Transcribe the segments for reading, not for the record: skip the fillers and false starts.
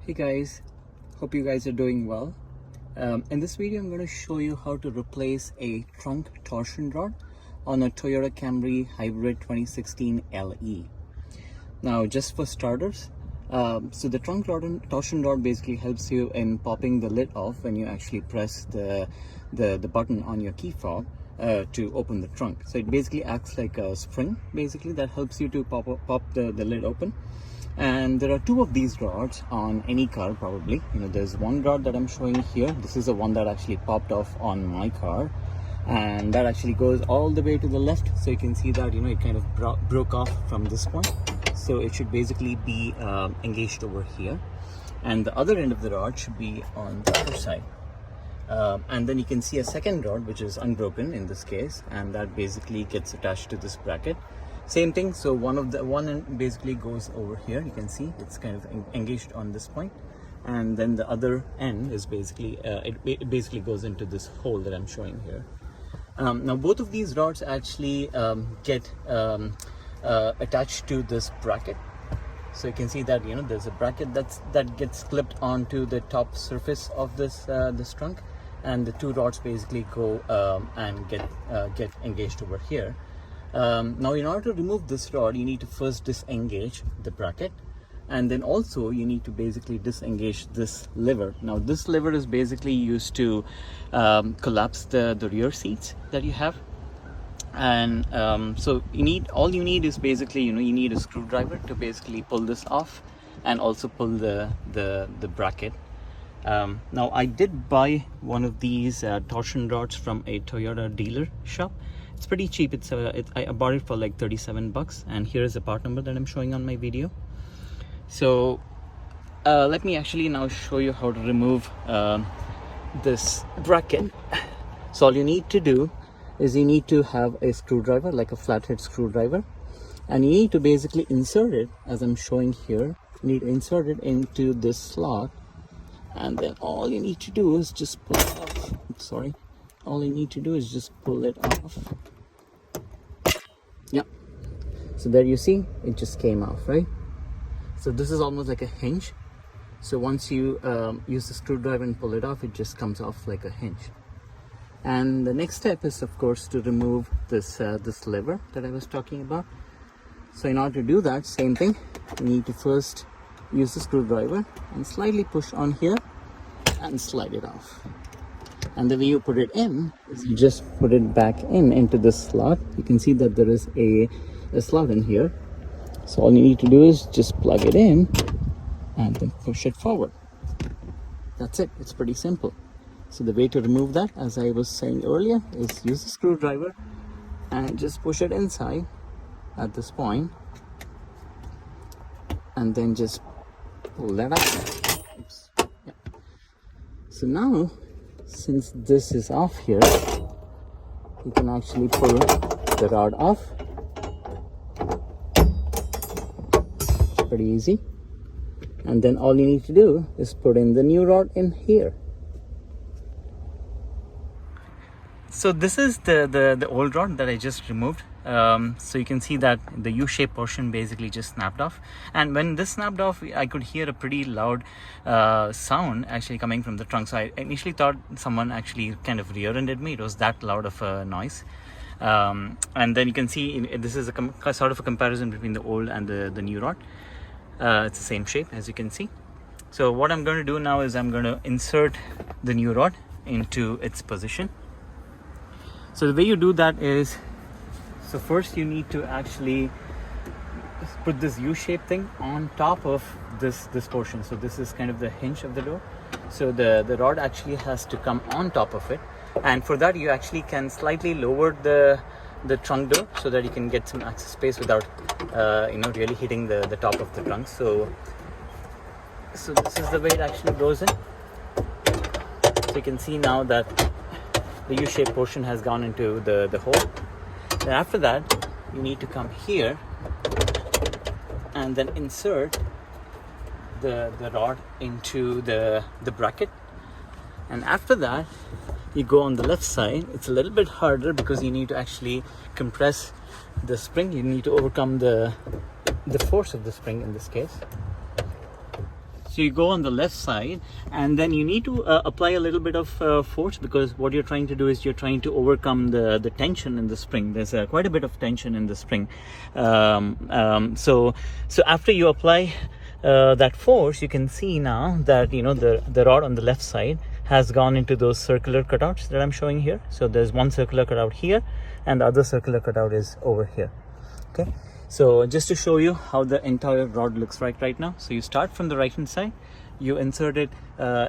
Hey guys, hope you guys are doing well. In this video I'm going to show you how to replace a trunk torsion rod on a Toyota Camry Hybrid 2016 LE. Now just for starters, so the trunk torsion rod basically helps you in popping the lid off when you actually press the button on your key fob to open the trunk. So it basically acts like a spring basically that helps you to pop the lid open. And there are two of these rods on any car probably. There's one rod that I'm showing here. This is the one that actually popped off on my car, and that actually goes all the way to the left. So you can see that it kind of broke off from this point. So it should basically be engaged over here, and the other end of the rod should be on the other side. And then you can see a second rod which is unbroken in this case, and that basically gets attached to this bracket. Same thing, so one end basically goes over here. You can see it's kind of engaged on this point, and then the other end is basically it basically goes into this hole that I'm showing here. Now both of these rods actually get attached to this bracket. So you can see that there's a bracket that gets clipped onto the top surface of this trunk, and the two rods basically go and get engaged over here. Now in order to remove this rod, you need to first disengage the bracket, and then also you need to basically disengage this lever. Now this lever is basically used to collapse the rear seats that you have, and so all you need is basically you need a screwdriver to basically pull this off and also pull the bracket. Now I did buy one of these torsion rods from a Toyota dealer shop. It's pretty cheap. I bought it for like 37 bucks, and here is the part number that I'm showing on my video. So let me actually now show you how to remove this bracket. So all you need to do is you need to have a screwdriver, like a flathead screwdriver, and you need to basically insert it as I'm showing here. You need to insert it into this slot, and then all you need to do is just pull it off. Sorry. All you need to do is just pull it off. Yep. So there you see, it just came off, right? So this is almost like a hinge. So once you use the screwdriver and pull it off, it just comes off like a hinge. And the next step is, of course, to remove this lever that I was talking about. So in order to do that, same thing. You need to first use the screwdriver and slightly push on here and slide it off. And the way you put it in is you just put it back into this slot. You can see that there is a slot in here. So all you need to do is just plug it in and then push it forward. That's it. It's pretty simple. So the way to remove that, as I was saying earlier, is use the screwdriver and just push it inside at this point, and then just pull that out. Oops. Yeah. So now, since this is off here, you can actually pull the rod off. It's pretty easy. And then all you need to do is put in the new rod in here. So this is the old rod that I just removed. So you can see that the U-shaped portion basically just snapped off, and when this snapped off, I could hear a pretty loud sound actually coming from the trunk. So I initially thought someone actually kind of rear-ended me. It was that loud of a noise. And then you can see this is a sort of a comparison between the old and the new rod. It's the same shape, as you can see. So what I'm going to do now is I'm going to insert the new rod into its position. So the way you do that is, so first you need to actually put this U-shaped thing on top of this portion. So this is kind of the hinge of the door. So the rod actually has to come on top of it, and for that you actually can slightly lower the trunk door so that you can get some access space without really hitting the top of the trunk. So this is the way it actually goes in. So you can see now that the U-shaped portion has gone into the hole. Then after that, you need to come here and then insert the rod into the bracket. And after that, you go on the left side. It's a little bit harder because you need to actually compress the spring. You need to overcome the force of the spring in this case. So So you go on the left side, and then you need to apply a little bit of force, because what you're trying to do is you're trying to overcome the tension in the spring. There's quite a bit of tension in the spring. So after you apply that force, you can see now that, you know, the rod on the left side has gone into those circular cutouts that I'm showing here. So there's one circular cutout here, and the other circular cutout is over here. Okay, so just to show you how the entire rod looks like right now. So you start from the right hand side, you insert it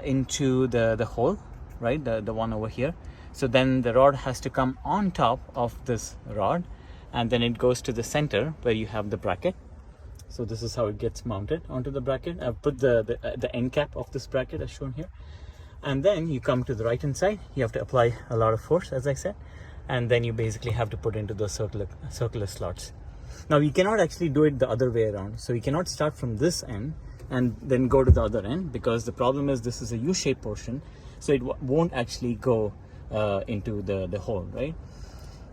into the hole, right, the one over here. So then the rod has to come on top of this rod, and then it goes to the center where you have the bracket. So this is how it gets mounted onto the bracket. I've put the end cap of this bracket as shown here. And then you come to the right hand side, you have to apply a lot of force, as I said, and then you basically have to put into those circular slots. Now you cannot actually do it the other way around. So you cannot start from this end and then go to the other end, because the problem is this is a U-shaped portion, so it won't actually go into the hole, right?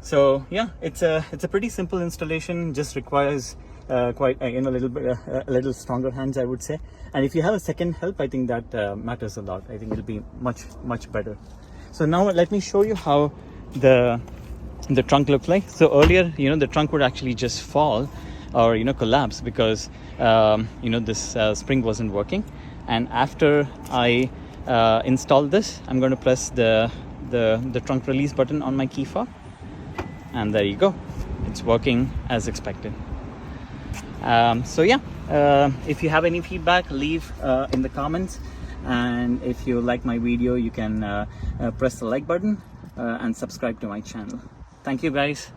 So yeah, it's a pretty simple installation. Just requires quite a little stronger hands, I would say. And if you have a second help, I think that matters a lot. I think it'll be much better. So now let me show you how the trunk looks like. So earlier, you know, the trunk would actually just fall or, you know, collapse, because you know, this spring wasn't working. And after I installed this, I'm going to press the trunk release button on my key fob, and there you go, it's working as expected. So yeah, if you have any feedback, leave in the comments, and if you like my video, you can press the like button and subscribe to my channel. Thank you guys.